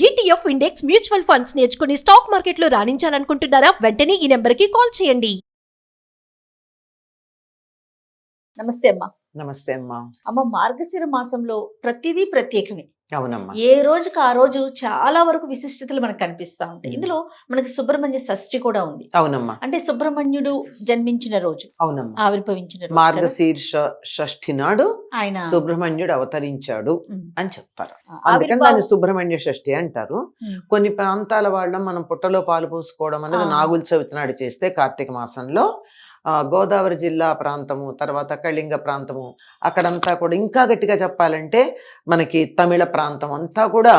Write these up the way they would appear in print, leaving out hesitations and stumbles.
ETF index mutual funds నేర్చుకుని stock మార్కెట్లో రాణించాలనుకుంటున్నారా? వెంటనే ఈ నెంబర్కి కాల్ చేయండి. నమస్తే అమ్మా. నమస్తే అమ్మా. అమ్మ, మార్గశిర మాసంలో ప్రతిదీ ప్రత్యేకమే. అవునమ్మా. ఏ రోజుకి ఆ రోజు చాలా వరకు విశిష్టతలు మనకు కనిపిస్తా ఉంటాయి. ఇందులో మనకి సుబ్రహ్మణ్య షష్ఠి కూడా ఉంది. అవునమ్మా. అంటే సుబ్రహ్మణ్యుడు జన్మించిన రోజు, అవునమ్మా. ఆవిర్భవించిన రోజు కదా. మార్గశీర్ష షష్ఠి నాడు ఆయన సుబ్రహ్మణ్యుడు అవతరించాడు అని చెప్తారు. అందుకని ఆవిర్భావం దాన్ని సుబ్రహ్మణ్య షష్ఠి అంటారు. కొన్ని ప్రాంతాల వాళ్ళం మనం పుట్టలో పాలు పోసుకోవడం అనేది నాగుల చవితి నాడు చేస్తే కార్తీక మాసంలో గోదావరి జిల్లా ప్రాంతము, తర్వాత కళింగ ప్రాంతము, అక్కడంతా కూడా ఇంకా గట్టిగా చెప్పాలంటే మనకి తమిళ ప్రాంతం అంతా కూడా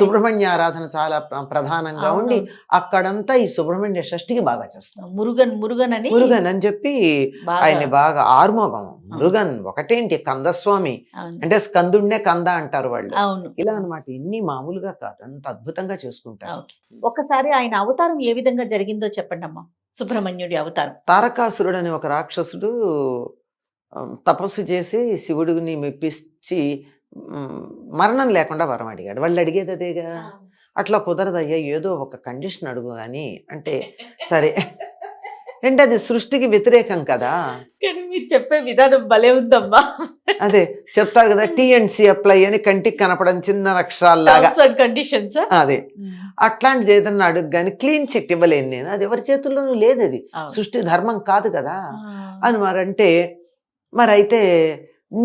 సుబ్రహ్మణ్య ఆరాధన చాలా ప్రధానంగా ఉండి అక్కడంతా ఈ సుబ్రహ్మణ్య షష్ఠికి బాగా చేస్తాం. మురుగన్ అని చెప్పి ఆయన బాగా ఆర్మోగం మురుగన్ ఒకటేంటి కందస్వామి అంటే స్కందుడినే కంద అంటారు వాళ్ళు. ఇలా అన్నమాట. ఇన్ని మామూలుగా కాదు, అంత అద్భుతంగా చేసుకుంటారు. ఒకసారి ఆయన అవతారం ఏ విధంగా జరిగిందో చెప్పండి అమ్మా. సుబ్రహ్మణ్యుడి అవతారం. తారకాసురుడు అనే ఒక రాక్షసుడు తపస్సు చేసి శివుడిని మెప్పించి మరణం లేకుండా వరం అడిగాడు. వాళ్ళు అడిగేది అదేగా. అట్లా కుదరదయ్యా, ఏదో ఒక కండిషన్ అడుగు అని అంటే సరే అంటే అది సృష్టికి వ్యతిరేకం కదా. కానీ మీరు చెప్పే విధానం భలే ఉందమ్మా. అదే చెప్తారు కదా, టీఎన్సీ అప్లై అని కంటికి కనపడం చిన్న అక్షరాల్లాగా కండిషన్స్. అదే అట్లాంటిది ఏదన్నా అడుగు కానీ క్లీన్ చిట్ ఇవ్వలేను నేను. అది ఎవరి చేతుల్లోనూ లేదు, అది సృష్టి ధర్మం కాదు కదా అని మరంటే మరైతే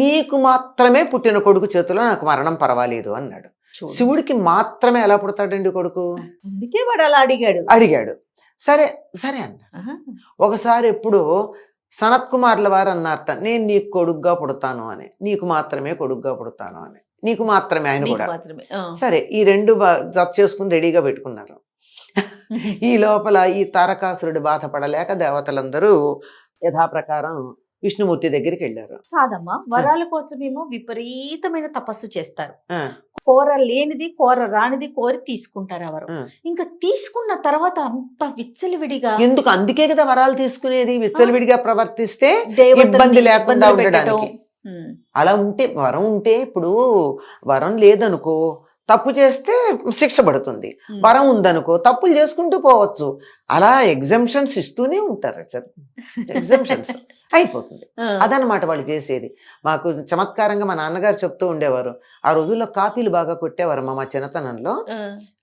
నీకు మాత్రమే పుట్టిన కొడుకు చేతిలో నాకు మరణం పర్వాలేదు అన్నాడు. శివుడికి మాత్రమే ఎలా పుడతాడండి కొడుకు? అందుకే వాడు అలా అడిగాడు. సరే సరే అన్నారు. ఒకసారి ఎప్పుడు సనత్ కుమార్ల వారు అన్నారట, నేను నీకు కొడుగ్గా పుడతాను అని, నీకు మాత్రమే కొడుగ్గా పుడతాను అని, నీకు మాత్రమే ఆయన కూడా. సరే ఈ రెండు జత చేసుకుని రెడీగా పెట్టుకున్నారు. ఈ లోపల ఈ తారకాసురుడు బాధపడలేక దేవతలందరూ యథాప్రకారం విష్ణుమూర్తి దగ్గరికి వెళ్ళారు. కాదమ్మా, వరాల కోసమేమో విపరీతమైన తపస్సు చేస్తారు. కోర లేనిది కోర రానిది కోరి తీసుకుంటారు ఎవరు. ఇంకా తీసుకున్న తర్వాత అంత విచ్చలవిడిగా ఎందుకు? అందుకే కదా వరాలు తీసుకునేది, విచ్చలవిడిగా ప్రవర్తిస్తే ఇబ్బంది లేకుండా ఉండడానికి. అలా ఉంటే వరం ఉంటే, ఇప్పుడు వరం లేదనుకో తప్పు చేస్తే శిక్ష పడుతుంది, వరం ఉందనుకో తప్పులు చేసుకుంటూ పోవచ్చు. అలా ఎగ్జంప్షన్స్ ఇస్తూనే ఉంటారు, ఎగ్జంప్షన్స్ అయిపోతుంది. అదనమాట వాళ్ళు చేసేది. మాకు చమత్కారంగా మా నాన్నగారు చెప్తూ ఉండేవారు, ఆ రోజుల్లో కాపీలు బాగా కొట్టేవారు. మా చిన్నతనంలో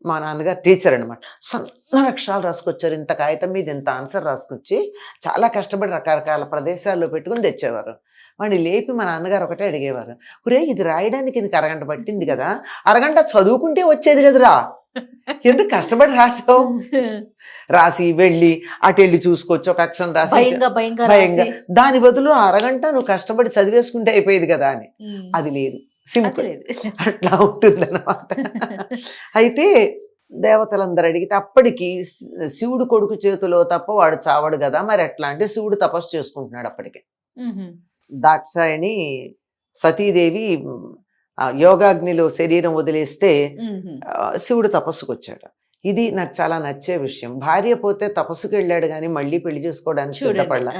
మా నాన్నగారు టీచర్ అనమాట. సన్న అక్షరాలు రాసుకొచ్చారు, ఇంత కాగితం మీద ఇంత ఆన్సర్ రాసుకొచ్చి చాలా కష్టపడి రకరకాల ప్రదేశాల్లో పెట్టుకుని తెచ్చేవారు. వాడిని లేపి మా నాన్నగారు ఒకటే అడిగేవారు, ఒరే ఇది రాయడానికి ఇది అరగంట పట్టింది కదా, అరగంట చదువుకుంటే వచ్చేది కదరా, ఎందుకు కష్టపడి రాసావు? రాసి వెళ్ళి అటు వెళ్ళి చూసుకోవచ్చు, ఒక అక్షరం రాసి భయంగా, దాని బదులు అరగంట నువ్వు కష్టపడి చదివేసుకుంటే అయిపోయేది కదా అని. అది లేదు, సింపుల్. అట్లా ఉంటుంది అన్నమాట. అయితే దేవతలందరూ అడిగితే అప్పటికి శివుడు కొడుకు చేతిలో తప్ప వాడు చావడు కదా, మరి ఎట్లా అంటే శివుడు తపస్సు చేసుకుంటున్నాడు. అప్పటికే దాక్షాయణి సతీదేవి యోగాగ్నిలో శరీరం వదిలేస్తే శివుడు తపస్సుకు వచ్చాడు. ఇది నాకు చాలా నచ్చే విషయం. భార్య పోతే తపస్సుకు వెళ్ళాడు కానీ మళ్ళీ పెళ్లి చేసుకోవడానికి సిద్ధపడలా.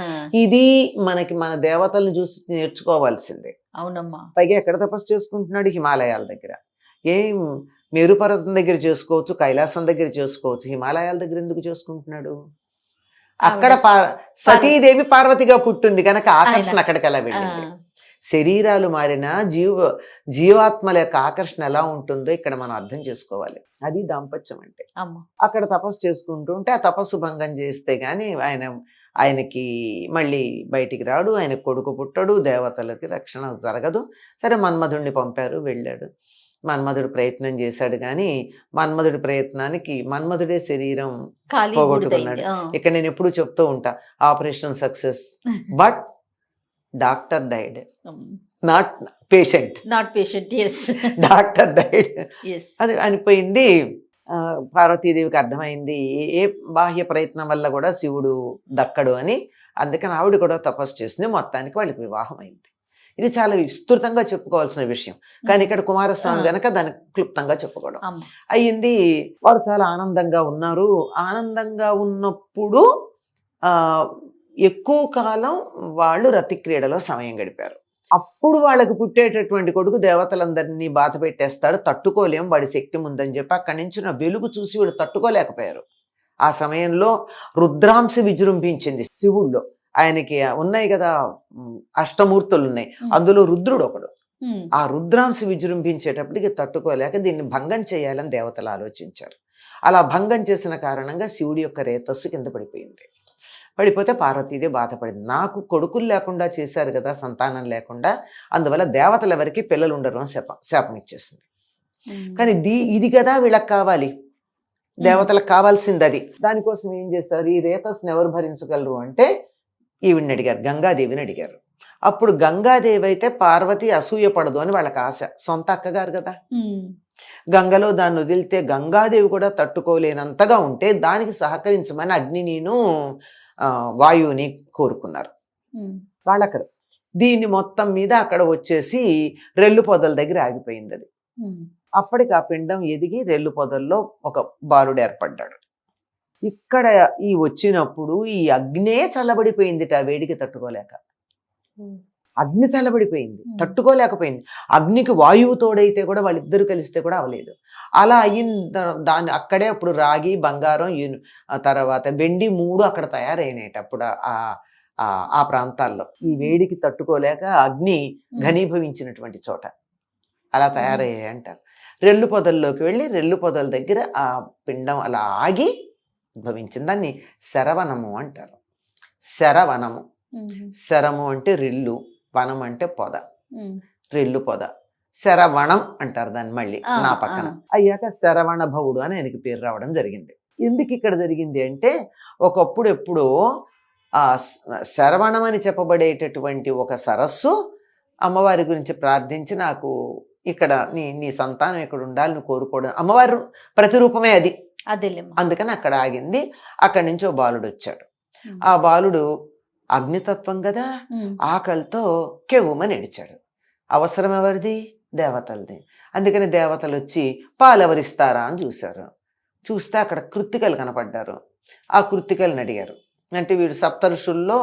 ఇది మనకి మన దేవతలను చూసి నేర్చుకోవాల్సిందే. అవునమ్మా. పైగా ఎక్కడ తపస్సు చేసుకుంటున్నాడు? హిమాలయాల దగ్గర. ఏం మేరు పర్వతం దగ్గర చేసుకోవచ్చు, కైలాసం దగ్గర చేసుకోవచ్చు, హిమాలయాల దగ్గర ఎందుకు చేసుకుంటున్నాడు? అక్కడ సతీదేవి పార్వతిగా పుట్టింది కనుక ఆకర్షణ అక్కడికి ఎలా వెళ్ళింది. శరీరాలు మారిన జీవాత్మల యొక్క ఆకర్షణ ఎలా ఉంటుందో ఇక్కడ మనం అర్థం చేసుకోవాలి. అది దాంపత్యం అంటే. అక్కడ తపస్సు చేసుకుంటూ ఉంటే ఆ తపస్సు భంగం చేస్తే గాని ఆయనకి మళ్ళీ బయటికి రాడు, ఆయన కొడుకు పుట్టడు, దేవతలకి రక్షణ జరగదు. సరే మన్మధుడిని పంపారు, వెళ్ళాడు. మన్మధుడు ప్రయత్నం చేశాడు కానీ మన్మధుడి ప్రయత్నానికి మన్మధుడే శరీరం పోగొట్టుకున్నాడు. ఇక్కడ నేను ఎప్పుడు చెప్తూ ఉంటా, operation success but doctor died, not patient. Doctor died. అది అనిపోయింది. పార్వతీదేవికి అర్థమైంది ఏ బాహ్య ప్రయత్నం వల్ల కూడా శివుడు దక్కడు అని. అందుకని ఆవిడ కూడా తపస్సు చేసింది. మొత్తానికి వాళ్ళకి వివాహం అయింది. ఇది చాలా విస్తృతంగా చెప్పుకోవాల్సిన విషయం, కానీ ఇక్కడ కుమారస్వామి గనక దాన్ని క్లుప్తంగా చెప్పుకోవడం అయ్యింది. వారు చాలా ఆనందంగా ఉన్నారు. ఆనందంగా ఉన్నప్పుడు ఎక్కువ కాలం వాళ్ళు రతి క్రీడలో సమయం గడిపారు. అప్పుడు వాళ్ళకి పుట్టేటటువంటి కొడుకు దేవతలందరినీ బాధ పెట్టేస్తాడు, తట్టుకోలేం, వాడి శక్తి ముందని చెప్పి అక్కడి నుంచి నా వెలుగు చూసి వీడు తట్టుకోలేకపోయారు. ఆ సమయంలో రుద్రాంశ విజృంభించింది శివుల్లో. ఆయనకి ఉన్నాయి కదా అష్టమూర్తులు ఉన్నాయి, అందులో రుద్రుడు ఒకడు. ఆ రుద్రాంశ విజృంభించేటప్పటికి తట్టుకోలేక దీన్ని భంగం చేయాలని దేవతలు ఆలోచించారు. అలా భంగం చేసిన కారణంగా శివుడి యొక్క రేతస్సు కింద పడిపోయింది. పడిపోతే పార్వతీదే బాధపడింది, నాకు కొడుకులు లేకుండా చేశారు కదా, సంతానం లేకుండా, అందువల్ల దేవతలు ఎవరికి పిల్లలు ఉండరు అని శాపం ఇచ్చేసింది. కానీ ఇది కదా వీళ్ళకి కావాలి, దేవతలకు కావాల్సింది అది. దానికోసం ఏం చేశారు, ఈ రేతస్సును ఎవరు భరించగలరు అంటే ఈవిడిని అడిగారు, గంగాదేవిని అడిగారు. అప్పుడు గంగాదేవి అయితే పార్వతి అసూయ పడదు అని వాళ్ళకి ఆశ, సొంత అక్కగారు కదా. గంగలో దాన్ని వదిలితే గంగాదేవి కూడా తట్టుకోలేనంతగా ఉంటే దానికి సహకరించమని అగ్నినిను వాయువుని కోరుకున్నారు వాళ్ళక్కడ. దీన్ని మొత్తం మీద అక్కడ వచ్చేసి రెల్లు పొదల దగ్గర ఆగిపోయింది అది. అప్పటికి ఆ పిండం ఎదిగి రెల్లు పొదల్లో ఒక బాలుడు ఏర్పడ్డాడు. ఇక్కడ ఈ వచ్చినప్పుడు ఈ అగ్నే చల్లబడిపోయింది, ఆ వేడికి తట్టుకోలేక. అగ్ని చల్లబడిపోయింది, తట్టుకోలేకపోయింది. అగ్నికి వాయువు తోడైతే కూడా వాళ్ళిద్దరు కలిస్తే కూడా అవలేదు. అలా అయిన దాన్ని అక్కడే అప్పుడు రాగి, బంగారం, తర్వాత వెండి 3 అక్కడ తయారైనాయి అప్పుడు ఆ ప్రాంతాల్లో. ఈ వేడికి తట్టుకోలేక అగ్ని ఘనీభవించినటువంటి చోట అలా తయారయ్యాయి అంటారు. రెల్లు పొదల్లోకి వెళ్ళి రెల్లు పొదల దగ్గర ఆ పిండం అలా ఆగి ఉద్భవించింది. దాన్ని శరవణము అంటారు. శరవణము, శరము అంటే రెల్లు, వనం అంటే పొద, రెల్లు పొద, శరవణం అంటారు దాన్ని మళ్ళీ నా పక్కన. అయ్యాక శరవణ భవుడు అని ఆయనకి పేరు రావడం జరిగింది. ఎందుకు ఇక్కడ జరిగింది అంటే ఒకప్పుడు ఎప్పుడో ఆ శరవణం అని చెప్పబడేటటువంటి ఒక సరస్సు అమ్మవారి గురించి ప్రార్థించి, నాకు ఇక్కడ నీ సంతానం ఇక్కడ ఉండాలని కోరుకోవడం, అమ్మవారు ప్రతిరూపమే అది, అందుకని అక్కడ ఆగింది. అక్కడి నుంచి ఓ బాలుడు వచ్చాడు. ఆ బాలుడు అగ్నితత్వం కదా, ఆకలితో కెవ్వుమని ఏడిచాడు. అవసరం ఎవరిది, దేవతలది. అందుకని దేవతలు వచ్చి పాలెవరిస్తారా అని చూశారు. చూస్తే అక్కడ కృత్తికలు కనపడ్డారు. ఆ కృత్తికలను అడిగారు. అంటే వీడు సప్త ఋషుల్లో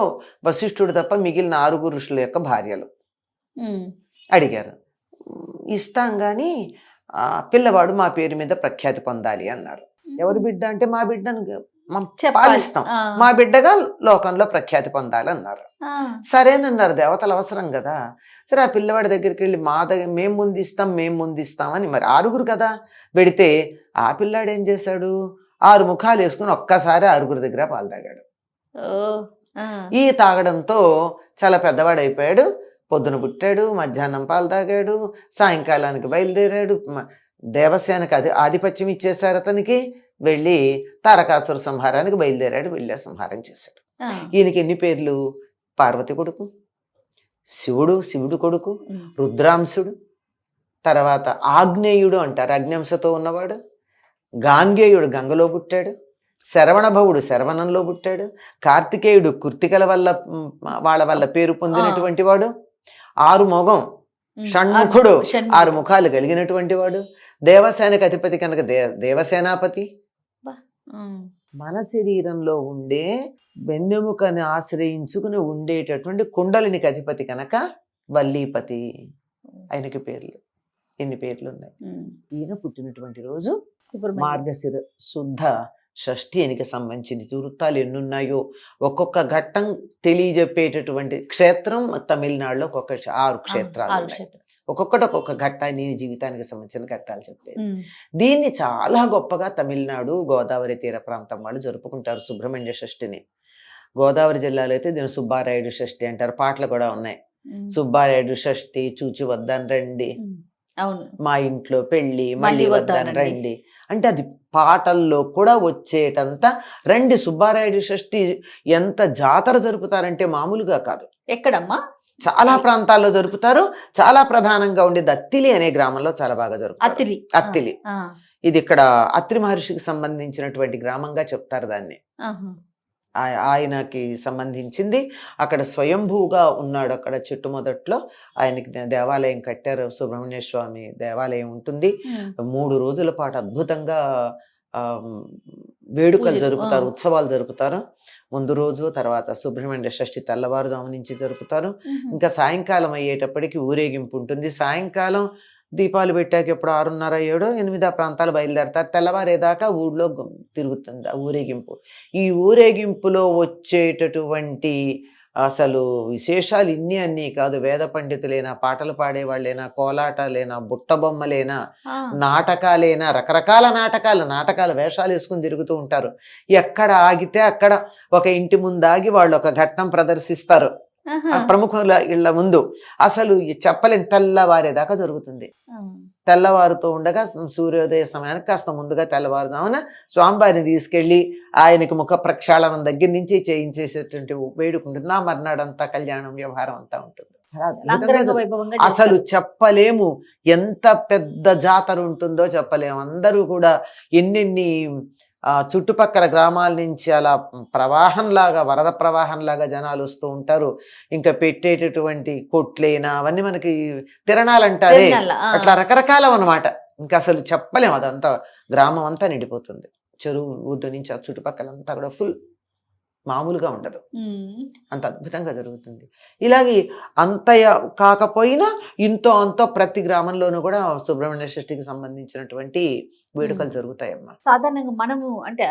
వశిష్ఠుడు తప్ప మిగిలిన 6 ఋషుల యొక్క భార్యలు. అడిగారు. ఇస్తాం గాని పిల్లవాడు మా పేరు మీద ప్రఖ్యాతి పొందాలి అన్నారు. ఎవరి బిడ్డ అంటే మా బిడ్డను పాలిస్తాం, మా బిడ్డగా లోకంలో ప్రఖ్యాతి పొందాలన్నారు. సరేనన్నారు, దేవతలు అవసరం కదా. సరే ఆ పిల్లవాడి దగ్గరికి వెళ్ళి మేము ముందిస్తాం అని, మరి 6 కదా పెడితే ఆ పిల్లాడు ఏం చేశాడు, 6 ముఖాలు వేసుకుని ఒక్కసారి 6 దగ్గర పాలు తాగాడు. ఈ తాగడంతో చాలా పెద్దవాడైపోయాడు. పొద్దున పుట్టాడు, మధ్యాహ్నం పాలు తాగాడు, సాయంకాలానికి బయలుదేరాడు. దేవసేనకి ఆధిపత్యం ఇచ్చేశారు అతనికి. వెళ్ళి తారకాసుర సంహారానికి బయలుదేరాడు, వెళ్ళి సంహారం చేశాడు. ఈయనకి ఎన్ని పేర్లు, పార్వతి కొడుకు, శివుడు కొడుకు, రుద్రాంశుడు, తర్వాత ఆగ్నేయుడు అంటారు, అగ్నింశతో ఉన్నవాడు, గాంగేయుడు గంగలో పుట్టాడు, శరవణభవుడు శరవణంలో పుట్టాడు, కార్తికేయుడు కృత్తికల వాళ్ళ వల్ల పేరు పొందినటువంటి వాడు, 6 మొగం షణ్ముఖుడు 6 ముఖాలు కలిగినటువంటి వాడు, దేవసేనకు అధిపతి కనుక దేవసేనాపతి. మన శరీరంలో ఉండే వెన్నెముకని ఆశ్రయించుకుని ఉండేటటువంటి కుండలినికి అధిపతి కనుక వల్లీపతి. ఆయనకి పేర్లు ఎన్ని పేర్లు ఉన్నాయి. ఈయన పుట్టినటువంటి రోజు మార్గశిర శుద్ధ షష్ఠి. ఆయనకి సంబంధించిన వృత్తాలు ఎన్నున్నాయో ఒక్కొక్క ఘట్టం తెలియజెప్పేటటువంటి క్షేత్రం తమిళనాడులో ఒక్కొక్క 6 క్షేత్రాలు ఉన్నాయి. ఒక్కొక్కటి ఒక్కొక్క ఘట్టాన్ని జీవితానికి సంబంధించిన ఘట్టాలు చెప్తాయి. దీన్ని చాలా గొప్పగా తమిళనాడు గోదావరి తీర ప్రాంతం వాళ్ళు జరుపుకుంటారు సుబ్రహ్మణ్య షష్ఠిని. గోదావరి జిల్లాలో అయితే దీన్ని సుబ్బారాయుడు షష్ఠి అంటారు. పాటలు కూడా ఉన్నాయి. సుబ్బారాయుడు షష్ఠి, చూచి వద్దాను రండి, మా ఇంట్లో పెళ్లి, మళ్ళీ వద్దాను రండి అంటే అది పాటల్లో కూడా వచ్చేటంత రండి. సుబ్బారాయుడు షష్ఠి ఎంత జాతర జరుపుతారంటే మామూలుగా కాదు. ఎక్కడమ్మా? చాలా ప్రాంతాల్లో జరుపుతారు. చాలా ప్రధానంగా ఉండేది అత్తిలి అనే గ్రామంలో చాలా బాగా జరుపుతారు. అత్తిలి ఇది ఇక్కడ అత్రి మహర్షికి సంబంధించినటువంటి గ్రామంగా చెప్తారు దాన్ని. ఆయనకి సంబంధించింది. అక్కడ స్వయంభూగా ఉన్నాడు. అక్కడ చెట్టు మొదట్లో ఆయనకి దేవాలయం కట్టారు. సుబ్రహ్మణ్య స్వామి దేవాలయం ఉంటుంది. 3 రోజుల పాటు అద్భుతంగా వేడుకలు పూజలు, జరుపుతారు, ఆ. ఉత్సవాలు జరుపుతారు. ముందు రోజు, తర్వాత సుబ్రహ్మణ్య షష్ఠి తెల్లవారుజాము నుంచి జరుపుతారు. ఇంకా సాయంకాలం అయ్యేటప్పటికి ఊరేగింపు ఉంటుంది. సాయంకాలం దీపాలు పెట్టాక ఎప్పుడు 6:30, 7, 8 ఆ ప్రాంతాలు బయలుదేరతారు. తెల్లవారేదాకా ఊళ్ళో తిరుగుతుంది ఆ ఊరేగింపు. ఈ ఊరేగింపులో వచ్చేటటువంటి అసలు విశేషాలు ఇన్ని అన్నీ కాదు. వేద పండితులైనా, పాటలు పాడేవాళ్ళైనా, కోలాటాలైనా, బుట్టబొమ్మలైనా, నాటకాలైనా, రకరకాల నాటకాలు వేషాలు వేసుకుని తిరుగుతూ ఉంటారు. ఎక్కడ ఆగితే అక్కడ ఒక ఇంటి ముందు ఆగి వాళ్ళు ఒక ఘట్టం ప్రదర్శిస్తారు. ఆ ప్రముఖుల ఇళ్ల ముందు అసలు చెప్పలేని తెల్లవారేదాకా జరుగుతుంది. తెల్లవారుతూ ఉండగా సూర్యోదయ సమయానికి కాస్త ముందుగా తెల్లవారుజామున స్వామివారిని తీసుకెళ్లి ఆయనకి ముఖ ప్రక్షాళనం దగ్గర నుంచి చేయించేసేటువంటి వేడుక ఉంటుంది. నా మర్నాడంతా కళ్యాణం వ్యవహారం అంతా ఉంటుంది. అసలు చెప్పలేము ఎంత పెద్ద జాతర ఉంటుందో చెప్పలేము. అందరూ కూడా ఎన్నెన్ని చుట్టుపక్కల గ్రామాల నుంచి అలా ప్రవాహంలాగా, వరద ప్రవాహంలాగా జనాలు వస్తూ ఉంటారు. ఇంకా పెట్టేటటువంటి కొట్లైనా అవన్నీ మనకి తిరణాలంటారే, అట్లా రకరకాలం అన్నమాట. ఇంకా అసలు చెప్పలేము. అదంతా గ్రామం అంతా నిండిపోతుంది. చెరువు ఊర్డు నుంచి ఆ చుట్టుపక్కలంతా కూడా ఫుల్, మామూలుగా ఉండదు. అంత అద్భుతంగా జరుగుతుంది. ఇలాగే అంత కాకపోయినా ఇంతో అంతో ప్రతి గ్రామంలోనూ కూడా సుబ్రహ్మణ్య షష్ఠికి సంబంధించినటువంటి వేడుకలు జరుగుతాయమ్మా. సాధారణంగా మనము అంటే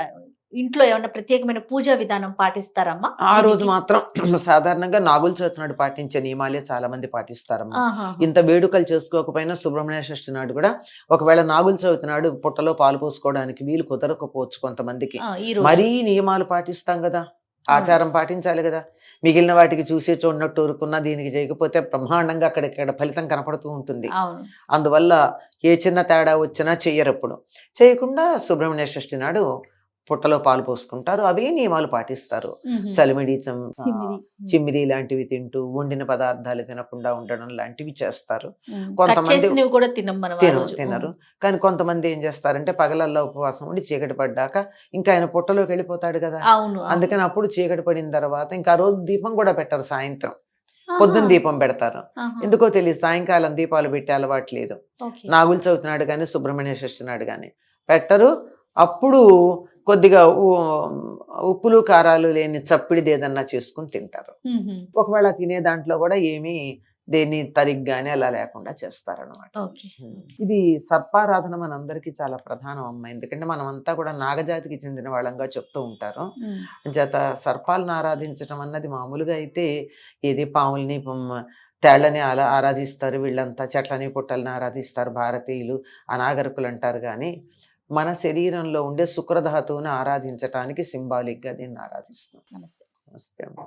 ఇంట్లో ఏమన్నా ప్రత్యేకమైన పూజా విధానం పాటిస్తారమ్మా? ఆ రోజు మాత్రం సాధారణంగా నాగుల చవితి నాడు పాటించే నియమాలే చాలా మంది పాటిస్తారమ్మా. ఇంత వేడుకలు చేసుకోకపోయినా సుబ్రహ్మణ్య షష్ఠి నాడు కూడా, ఒకవేళ నాగుల చవితి నాడు పుట్టలో పాలు పోసుకోవడానికి వీలు కుదరకపోవచ్చు కొంతమందికి, మరీ నియమాలు పాటిస్తాం కదా, ఆచారం పాటించాలి కదా. మిగిలిన వాటికి చూసే చూడనట్టు ఊరుకున్నా దీనికి చేయకపోతే బ్రహ్మాండంగా అక్కడిక్కడ ఫలితం కనపడుతూ ఉంటుంది. అందువల్ల ఏ చిన్న తేడా వచ్చినా చెయ్యరప్పుడు. చేయకుండా సుబ్రహ్మణ్య షష్ఠి నాడు పుట్టలో పాలు పోసుకుంటారు. అవే నియమాలు పాటిస్తారు. చలిమిడి, చిమ్మిడి లాంటివి తింటూ వండిన పదార్థాలు తినకుండా ఉండడం లాంటివి చేస్తారు. కొంతమంది తినరు. కానీ కొంతమంది ఏం చేస్తారంటే పగలల్లో ఉపవాసం ఉండి చీకటి పడ్డాక ఇంకా ఆయన పుట్టలోకి వెళ్ళిపోతాడు కదా, అందుకని అప్పుడు చీకటి పడిన తర్వాత ఇంకా ఆ రోజు దీపం కూడా పెట్టరు. సాయంత్రం పొద్దున్న దీపం పెడతారు. ఎందుకో తెలియదు, సాయంకాలం దీపాలు పెట్టే అలవాటు లేదు. నాగుల చవితి నాడు కానీ సుబ్రహ్మణ్య షష్ఠి నాడు కానీ పెట్టరు. అప్పుడు కొద్దిగా ఉప్పులు కారాలు లేని చప్పిడిది ఏదన్నా చేసుకుని తింటారు. ఒకవేళ తినే దాంట్లో కూడా ఏమీ దేని తరిగ్గానే అలా లేకుండా చేస్తారనమాట. ఇది సర్పారాధన మనందరికీ చాలా ప్రధానం అమ్మ. ఎందుకంటే మనం అంతా కూడా నాగజాతికి చెందిన వాళ్ళంగా చెప్తూ ఉంటారు. చేత సర్పాలను ఆరాధించడం అన్నది మామూలుగా అయితే ఏది పాముల్ని, తేళ్లని అలా ఆరాధిస్తారు. వీళ్ళంతా చెట్లని పుట్టలని ఆరాధిస్తారు భారతీయులు, అనాగరికులు అంటారు. కానీ మన శరీరంలో ఉండే శుక్రధాతువుని ఆరాధించటానికి సింబాలిక్గా దీన్ని ఆరాధిస్తాం. నమస్తే అమ్మ.